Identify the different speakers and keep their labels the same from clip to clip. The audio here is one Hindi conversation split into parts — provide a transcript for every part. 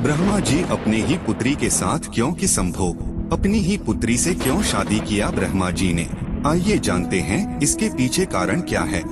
Speaker 1: ब्रह्मा जी अपने ही पुत्री के साथ क्यों की संभोग, अपनी ही पुत्री से क्यों शादी किया ब्रह्मा जी ने। आइए जानते हैं इसके पीछे कारण क्या है।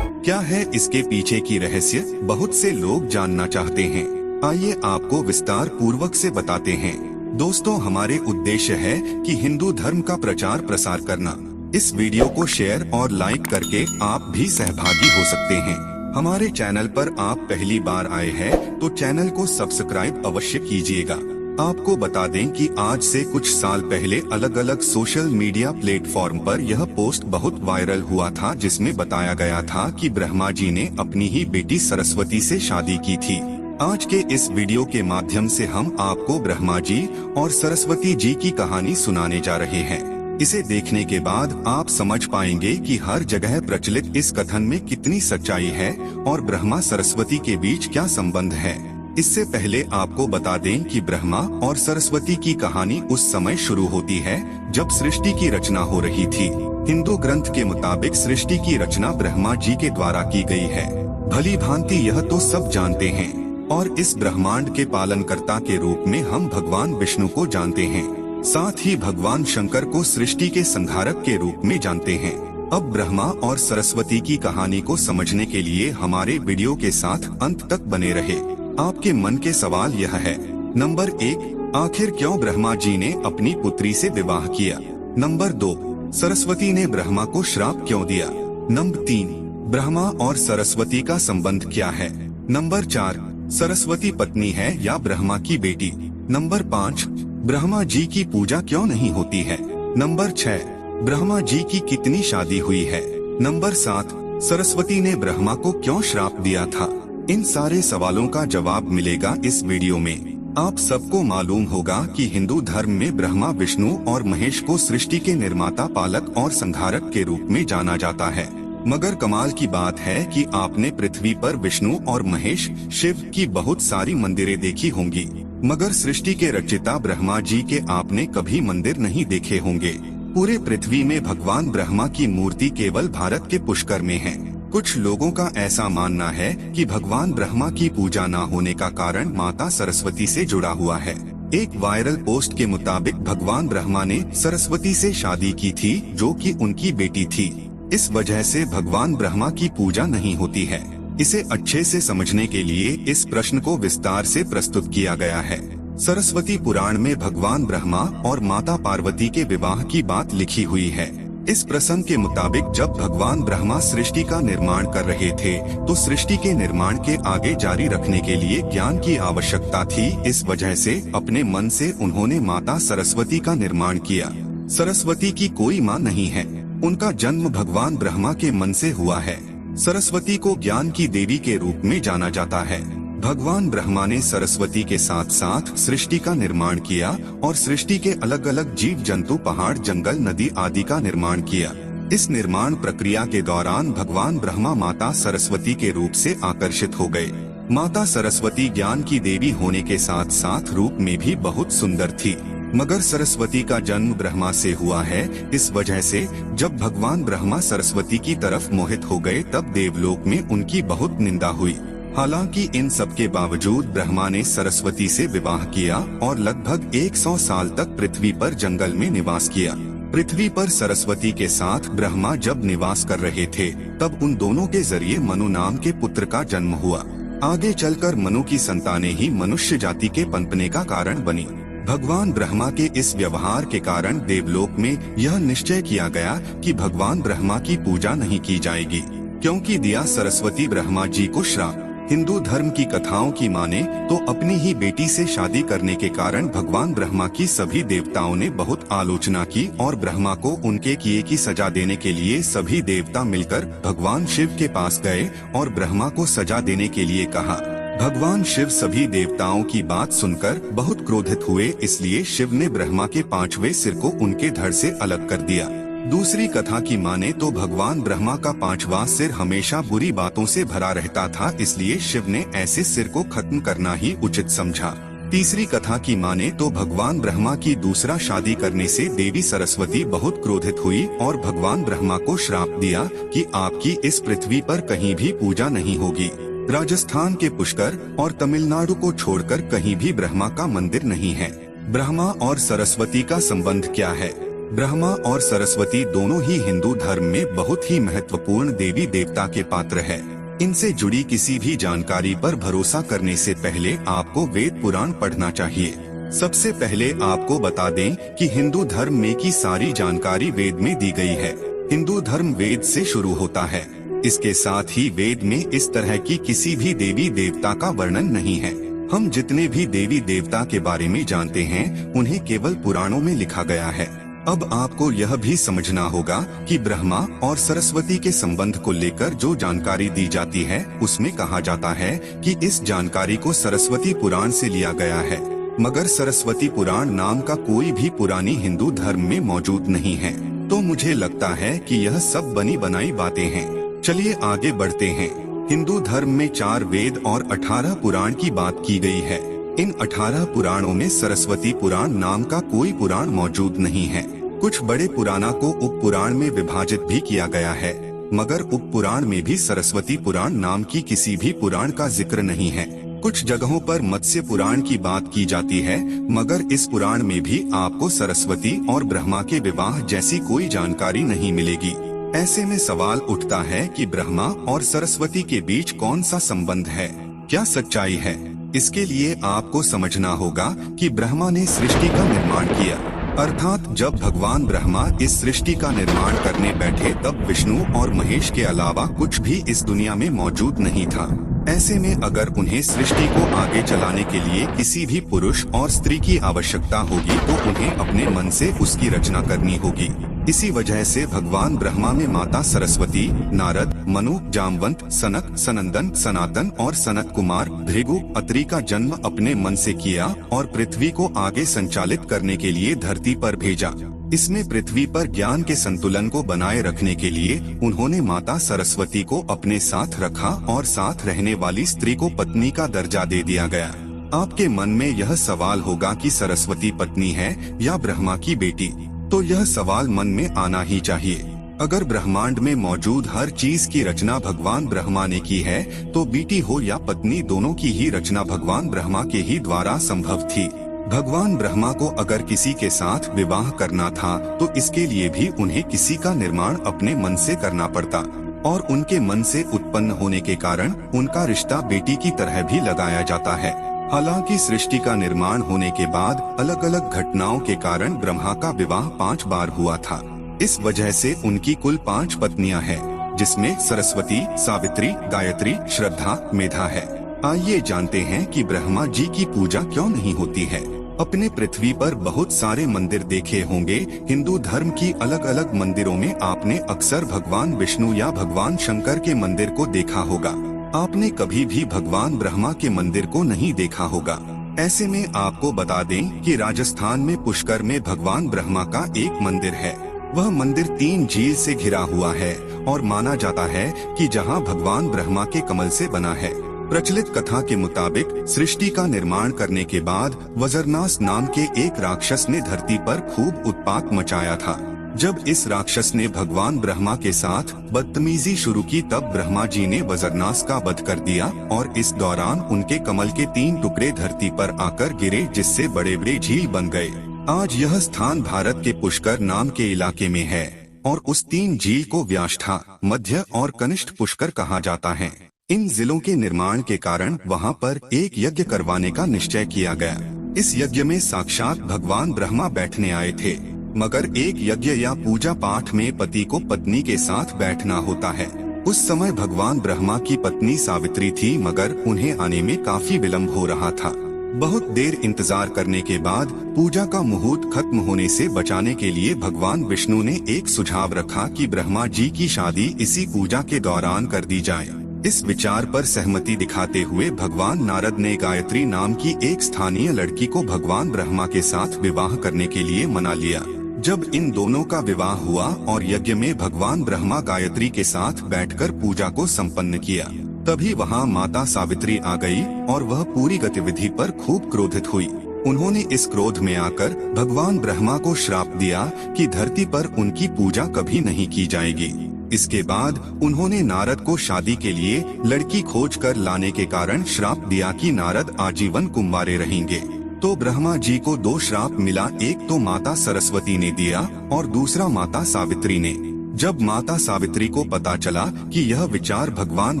Speaker 1: क्या है इसके पीछे की रहस्य, बहुत से लोग जानना चाहते हैं। आइए आपको विस्तार पूर्वक से बताते हैं। दोस्तों, हमारे उद्देश्य है कि हिंदू धर्म का प्रचार प्रसार करना। इस वीडियो को शेयर और लाइक करके आप भी सहभागी हो सकते हैं। हमारे चैनल पर आप पहली बार आए हैं तो चैनल को सब्सक्राइब अवश्य कीजिएगा। आपको बता दें कि आज से कुछ साल पहले अलग अलग सोशल मीडिया प्लेटफॉर्म पर यह पोस्ट बहुत वायरल हुआ था, जिसमें बताया गया था कि ब्रह्मा जी ने अपनी ही बेटी सरस्वती से शादी की थी। आज के इस वीडियो के माध्यम से हम आपको ब्रह्मा जी और सरस्वती जी की कहानी सुनाने जा रहे हैं। इसे देखने के बाद आप समझ पाएंगे कि हर जगह प्रचलित इस कथन में कितनी सच्चाई है और ब्रह्मा सरस्वती के बीच क्या संबंध है। इससे पहले आपको बता दें कि ब्रह्मा और सरस्वती की कहानी उस समय शुरू होती है जब सृष्टि की रचना हो रही थी। हिंदू ग्रंथ के मुताबिक सृष्टि की रचना ब्रह्मा जी के द्वारा की गई है। भली भांति यह तो सब जानते हैं और इस ब्रह्मांड के पालनकर्ता के रूप में हम भगवान विष्णु को जानते हैं। साथ ही भगवान शंकर को सृष्टि के संहारक के रूप में जानते हैं। अब ब्रह्मा और सरस्वती की कहानी को समझने के लिए हमारे वीडियो के साथ अंत तक बने रहे। आपके मन के सवाल यह है। नंबर 1, आखिर क्यों ब्रह्मा जी ने अपनी पुत्री से विवाह किया। नंबर 2, सरस्वती ने ब्रह्मा को श्राप क्यों दिया। नंबर 3, ब्रह्मा और सरस्वती का संबंध क्या है। नंबर 4, सरस्वती पत्नी है या ब्रह्मा की बेटी। नंबर 5, ब्रह्मा जी की पूजा क्यों नहीं होती है। नंबर 6, ब्रह्मा जी की कितनी शादी हुई है। नंबर 7, सरस्वती ने ब्रह्मा को क्यों श्राप दिया था। इन सारे सवालों का जवाब मिलेगा इस वीडियो में। आप सबको मालूम होगा कि हिंदू धर्म में ब्रह्मा, विष्णु और महेश को सृष्टि के निर्माता, पालक और संहारक के रूप में जाना जाता है। मगर कमाल की बात है कि आपने पृथ्वी पर विष्णु और महेश, शिव की बहुत सारी मंदिरें देखी होंगी, मगर सृष्टि के रचयिता ब्रह्मा जी के आपने कभी मंदिर नहीं देखे होंगे। पूरे पृथ्वी में भगवान ब्रह्मा की मूर्ति केवल भारत के पुष्कर में है। कुछ लोगों का ऐसा मानना है कि भगवान ब्रह्मा की पूजा न होने का कारण माता सरस्वती से जुड़ा हुआ है। एक वायरल पोस्ट के मुताबिक भगवान ब्रह्मा ने सरस्वती से शादी की थी, जो कि उनकी बेटी थी। इस वजह से भगवान ब्रह्मा की पूजा नहीं होती है। इसे अच्छे से समझने के लिए इस प्रश्न को विस्तार से प्रस्तुत किया गया है। सरस्वती पुराण में भगवान ब्रह्मा और माता पार्वती के विवाह की बात लिखी हुई है। इस प्रसंग के मुताबिक जब भगवान ब्रह्मा सृष्टि का निर्माण कर रहे थे तो सृष्टि के निर्माण के आगे जारी रखने के लिए ज्ञान की आवश्यकता थी। इस वजह से अपने मन से उन्होंने माता सरस्वती का निर्माण किया। सरस्वती की कोई माँ नहीं है, उनका जन्म भगवान ब्रह्मा के मन से हुआ है। सरस्वती को ज्ञान की देवी के रूप में जाना जाता है। भगवान ब्रह्मा ने सरस्वती के साथ साथ सृष्टि का निर्माण किया और सृष्टि के अलग अलग जीव जंतु, पहाड़, जंगल, नदी आदि का निर्माण किया। इस निर्माण प्रक्रिया के दौरान भगवान ब्रह्मा माता सरस्वती के रूप से आकर्षित हो गए। माता सरस्वती ज्ञान की देवी होने के साथ साथ रूप में भी बहुत सुंदर थी, मगर सरस्वती का जन्म ब्रह्मा से हुआ है। इस वजह से जब भगवान ब्रह्मा सरस्वती की तरफ मोहित हो गए तब देवलोक में उनकी बहुत निंदा हुई। हालांकि इन सब के बावजूद ब्रह्मा ने सरस्वती से विवाह किया और लगभग 100 साल तक पृथ्वी पर जंगल में निवास किया। पृथ्वी पर सरस्वती के साथ ब्रह्मा जब निवास कर रहे थे तब उन दोनों के जरिए मनु नाम के पुत्र का जन्म हुआ। आगे चलकर मनु की संतानें ही मनुष्य जाति के पनपने का कारण बनी। भगवान ब्रह्मा के इस व्यवहार के कारण देवलोक में यह निश्चय किया गया कि भगवान ब्रह्मा की पूजा नहीं की जाएगी, क्योंकि दिया सरस्वती ब्रह्मा जी को श्राप। हिंदू धर्म की कथाओं की माने तो अपनी ही बेटी से शादी करने के कारण भगवान ब्रह्मा की सभी देवताओं ने बहुत आलोचना की और ब्रह्मा को उनके किए की सजा देने के लिए सभी देवता मिलकर भगवान शिव के पास गए और ब्रह्मा को सजा देने के लिए कहा। भगवान शिव सभी देवताओं की बात सुनकर बहुत क्रोधित हुए, इसलिए शिव ने ब्रह्मा के 5वें सिर को उनके धड़ से अलग कर दिया। दूसरी कथा की माने तो भगवान ब्रह्मा का 5वां सिर हमेशा बुरी बातों से भरा रहता था, इसलिए शिव ने ऐसे सिर को खत्म करना ही उचित समझा। तीसरी कथा की माने तो भगवान ब्रह्मा की दूसरा शादी करने से देवी सरस्वती बहुत क्रोधित हुई और भगवान ब्रह्मा को श्राप दिया कि आपकी इस पृथ्वी पर कहीं भी पूजा नहीं होगी। राजस्थान के पुष्कर और तमिलनाडु को छोड़कर कहीं भी ब्रह्मा का मंदिर नहीं है। ब्रह्मा और सरस्वती का संबंध क्या है? ब्रह्मा और सरस्वती दोनों ही हिंदू धर्म में बहुत ही महत्वपूर्ण देवी देवता के पात्र है। इनसे जुड़ी किसी भी जानकारी पर भरोसा करने से पहले आपको वेद पुराण पढ़ना चाहिए। सबसे पहले आपको बता दें कि हिंदू धर्म में की सारी जानकारी वेद में दी गई है। हिंदू धर्म वेद से शुरू होता है। इसके साथ ही वेद में इस तरह की किसी भी देवी देवता का वर्णन नहीं है। हम जितने भी देवी देवता के बारे में जानते हैं उन्हें केवल पुराणों में लिखा गया है। अब आपको यह भी समझना होगा कि ब्रह्मा और सरस्वती के संबंध को लेकर जो जानकारी दी जाती है उसमें कहा जाता है कि इस जानकारी को सरस्वती पुराण से लिया गया है, मगर सरस्वती पुराण नाम का कोई भी पुरानी हिंदू धर्म में मौजूद नहीं है। तो मुझे लगता है कि यह सब बनी बनाई बातें हैं। चलिए आगे बढ़ते हैं। हिंदू धर्म में 4 वेद और 18 पुराण की बात की गई है। इन 18 पुराणों में सरस्वती पुराण नाम का कोई पुराण मौजूद नहीं है। कुछ बड़े पुराणों को उप पुराण में विभाजित भी किया गया है, मगर उप पुराण में भी सरस्वती पुराण नाम की किसी भी पुराण का जिक्र नहीं है। कुछ जगहों पर मत्स्य पुराण की बात की जाती है, मगर इस पुराण में भी आपको सरस्वती और ब्रह्मा के विवाह जैसी कोई जानकारी नहीं मिलेगी। ऐसे में सवाल उठता है कि ब्रह्मा और सरस्वती के बीच कौन सा संबंध है, क्या सच्चाई है? इसके लिए आपको समझना होगा कि ब्रह्मा ने सृष्टि का निर्माण किया, अर्थात जब भगवान ब्रह्मा इस सृष्टि का निर्माण करने बैठे तब विष्णु और महेश के अलावा कुछ भी इस दुनिया में मौजूद नहीं था। ऐसे में अगर उन्हें सृष्टि को आगे चलाने के लिए किसी भी पुरुष और स्त्री की आवश्यकता होगी तो उन्हें अपने मन से उसकी रचना करनी होगी। इसी वजह से भगवान ब्रह्मा में माता सरस्वती, नारद, मनु, जामवंत, सनक, सनंदन, सनातन और सनत कुमार, भृगु, अत्रि का जन्म अपने मन से किया और पृथ्वी को आगे संचालित करने के लिए धरती पर भेजा। इसमें पृथ्वी पर ज्ञान के संतुलन को बनाए रखने के लिए उन्होंने माता सरस्वती को अपने साथ रखा और साथ रहने वाली स्त्री को पत्नी का दर्जा दे दिया गया। आपके मन में यह सवाल होगा कि सरस्वती पत्नी है या ब्रह्मा की बेटी, तो यह सवाल मन में आना ही चाहिए। अगर ब्रह्मांड में मौजूद हर चीज की रचना भगवान ब्रह्मा ने की है तो बेटी हो या पत्नी दोनों की ही रचना भगवान ब्रह्मा के ही द्वारा संभव थी। भगवान ब्रह्मा को अगर किसी के साथ विवाह करना था तो इसके लिए भी उन्हें किसी का निर्माण अपने मन से करना पड़ता और उनके मन से उत्पन्न होने के कारण उनका रिश्ता बेटी की तरह भी लगाया जाता है। हालांकि सृष्टि का निर्माण होने के बाद अलग अलग घटनाओं के कारण ब्रह्मा का विवाह 5 बार हुआ था। इस वजह से उनकी कुल 5 पत्नियां हैं, जिसमें सरस्वती, सावित्री, गायत्री, श्रद्धा, मेधा है। आइए जानते हैं कि ब्रह्मा जी की पूजा क्यों नहीं होती है। अपने पृथ्वी पर बहुत सारे मंदिर देखे होंगे। हिंदू धर्म की अलग अलग मंदिरों में आपने अक्सर भगवान विष्णु या भगवान शंकर के मंदिर को देखा होगा। आपने कभी भी भगवान ब्रह्मा के मंदिर को नहीं देखा होगा। ऐसे में आपको बता दें कि राजस्थान में पुष्कर में भगवान ब्रह्मा का एक मंदिर है। वह मंदिर 3 झील से घिरा हुआ है और माना जाता है कि जहां भगवान ब्रह्मा के कमल से बना है। प्रचलित कथा के मुताबिक सृष्टि का निर्माण करने के बाद वज्रनास नाम के एक राक्षस ने धरती पर खूब उत्पात मचाया था। जब इस राक्षस ने भगवान ब्रह्मा के साथ बदतमीजी शुरू की तब ब्रह्मा जी ने वज्रनास का वध कर दिया और इस दौरान उनके कमल के 3 टुकड़े धरती पर आकर गिरे, जिससे बड़े बड़े झील बन गए। आज यह स्थान भारत के पुष्कर नाम के इलाके में है और उस 3 झील को व्याष्ठा, मध्य और कनिष्ठ पुष्कर कहा जाता है। इन जिलों के निर्माण के कारण वहां पर एक यज्ञ करवाने का निश्चय किया गया। इस यज्ञ में साक्षात भगवान ब्रह्मा बैठने आए थे, मगर एक यज्ञ या पूजा पाठ में पति को पत्नी के साथ बैठना होता है। उस समय भगवान ब्रह्मा की पत्नी सावित्री थी, मगर उन्हें आने में काफी विलम्ब हो रहा था। बहुत देर इंतजार करने के बाद पूजा का मुहूर्त खत्म होने से बचाने के लिए भगवान विष्णु ने एक सुझाव रखा कि ब्रह्मा जी की शादी इसी पूजा के दौरान कर दी जाए। इस विचार पर सहमति दिखाते हुए भगवान नारद ने गायत्री नाम की एक स्थानीय लड़की को भगवान ब्रह्मा के साथ विवाह करने के लिए मना लिया। जब इन दोनों का विवाह हुआ और यज्ञ में भगवान ब्रह्मा गायत्री के साथ बैठकर पूजा को संपन्न किया, तभी वहाँ माता सावित्री आ गई और वह पूरी गतिविधि पर खूब क्रोधित हुई। उन्होंने इस क्रोध में आकर भगवान ब्रह्मा को श्राप दिया कि धरती पर उनकी पूजा कभी नहीं की जाएगी। इसके बाद उन्होंने नारद को शादी के लिए लड़की खोज कर लाने के कारण श्राप दिया कि नारद आजीवन कुंवारे रहेंगे। तो ब्रह्मा जी को 2 श्राप मिला, एक तो माता सरस्वती ने दिया और दूसरा माता सावित्री ने। जब माता सावित्री को पता चला कि यह विचार भगवान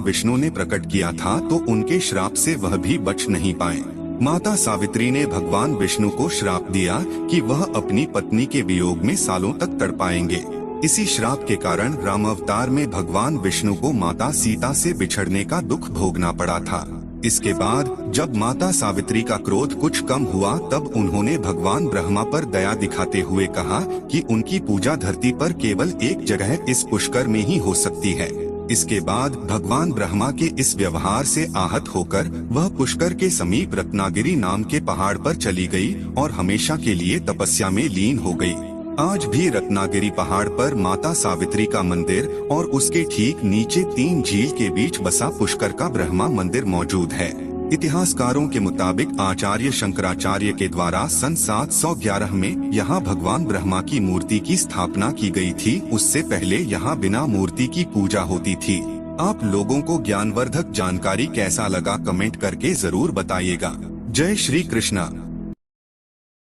Speaker 1: विष्णु ने प्रकट किया था तो उनके श्राप से वह भी बच नहीं पाए। माता सावित्री ने भगवान विष्णु को श्राप दिया कि वह अपनी पत्नी के वियोग में सालों तक तड़पाएंगे। इसी श्राप के कारण राम अवतार में भगवान विष्णु को माता सीता से बिछड़ने का दुख भोगना पड़ा था। इसके बाद जब माता सावित्री का क्रोध कुछ कम हुआ तब उन्होंने भगवान ब्रह्मा पर दया दिखाते हुए कहा कि उनकी पूजा धरती पर केवल एक जगह इस पुष्कर में ही हो सकती है। इसके बाद भगवान ब्रह्मा के इस व्यवहार से आहत होकर वह पुष्कर के समीप रत्नागिरी नाम के पहाड़ पर चली गई और हमेशा के लिए तपस्या में लीन हो गई। आज भी रत्नागिरी पहाड़ पर माता सावित्री का मंदिर और उसके ठीक नीचे 3 झील के बीच बसा पुष्कर का ब्रह्मा मंदिर मौजूद है। इतिहासकारों के मुताबिक आचार्य शंकराचार्य के द्वारा सन 711 में यहाँ भगवान ब्रह्मा की मूर्ति की स्थापना की गई थी। उससे पहले यहाँ बिना मूर्ति की पूजा होती थी। आप लोगों को ज्ञानवर्धक जानकारी कैसा लगा कमेंट करके जरूर बताइएगा। जय श्री कृष्णा।